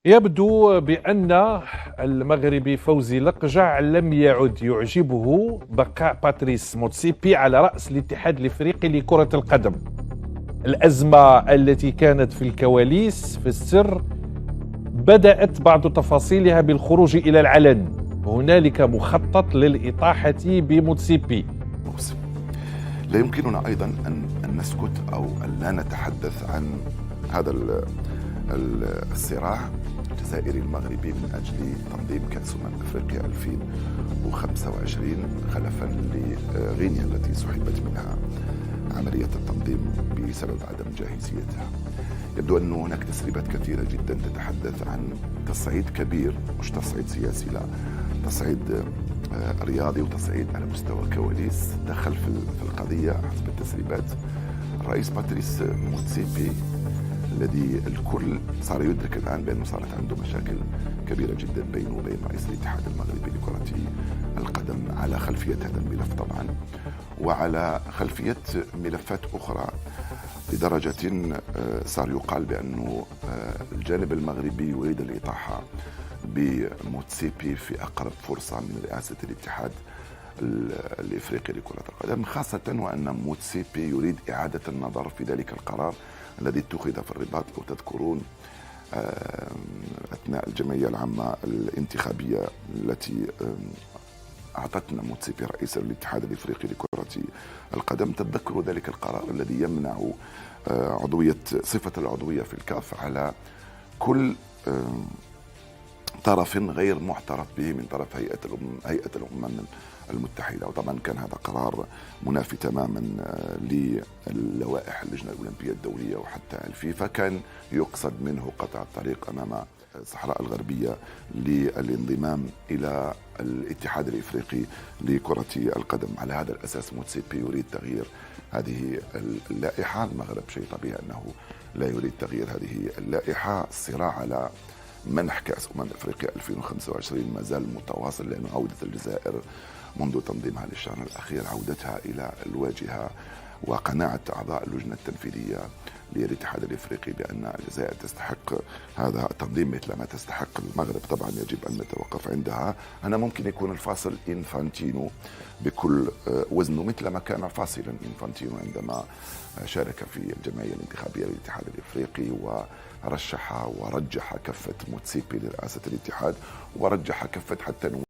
يبدو بأن المغربي فوزي لقجع لم يعد يعجبه بقاء باتريس موتسيبي على رأس الاتحاد الإفريقي لكرة القدم. الأزمة التي كانت في الكواليس في السر بدأت بعض تفاصيلها بالخروج إلى العلن. هنالك مخطط للإطاحة بموتسيبي. لا يمكننا أيضا أن نسكت أو أن لا نتحدث عن هذا الصراع الجزائري المغربي من أجل تنظيم كأس أفريقيا 2025 خلفا لغينيا التي سحبت منها عملية التنظيم بسبب عدم جاهزيتها. يبدو أن هناك تسريبات كثيرة جدا تتحدث عن تصعيد كبير، مش تصعيد سياسي، لا، تصعيد رياضي وتصعيد على مستوى كواليس دخل في القضية حسب التسريبات الرئيس باتريس موتسيبي، الذي الكل صار يدرك الآن بأنه صارت عنده مشاكل كبيرة جدا بينه وبين رئيس الاتحاد المغربي لكرة القدم على خلفية هذا الملف طبعا، وعلى خلفية ملفات أخرى، لدرجة صار يقال بأنه الجانب المغربي يريد الإطاحة بموتسيبي في أقرب فرصة من رئاسة الاتحاد الإفريقي لكرة القدم، خاصة وأن موتسيبي يريد إعادة النظر في ذلك القرار الذي اتخذ في الرباط، لو تذكرون أثناء الجمعية العامة الانتخابية التي أعطتنا موتسيبي رئيسا للاتحاد الإفريقي لكرة القدم. تذكروا ذلك القرار الذي يمنع صفة العضوية في الكاف على كل طرف غير معترف به من طرف هيئة الأمم المتحدة، وطبعا كان هذا قرار منافي تماما للوائح اللجنة الأولمبية الدولية وحتى الفيفا. كان يقصد منه قطع الطريق أمام الصحراء الغربية للانضمام إلى الاتحاد الإفريقي لكرة القدم. على هذا الأساس موتسيبي يريد تغيير هذه اللائحة. المغرب شيء طبيعي أنه لا يريد تغيير هذه اللائحة. الصراع على منح كأس أفريقيا 2025 ما زال متواصل، لأن عودة الجزائر منذ تنظيمها للشهر الأخير، عودتها إلى الواجهة وقناعة أعضاء اللجنة التنفيذية للاتحاد الإفريقي بأن الجزائر تستحق هذا التنظيم مثل ما تستحق المغرب. طبعا يجب أن نتوقف عندها. أنا ممكن يكون الفاصل إنفانتينو بكل وزنه، مثل ما كان فاصلا إنفانتينو عندما شارك في الجمعية الانتخابية للاتحاد الإفريقي ورشح ورجح كفة موتسيبي لرئاسة الاتحاد، ورجح كفة حتى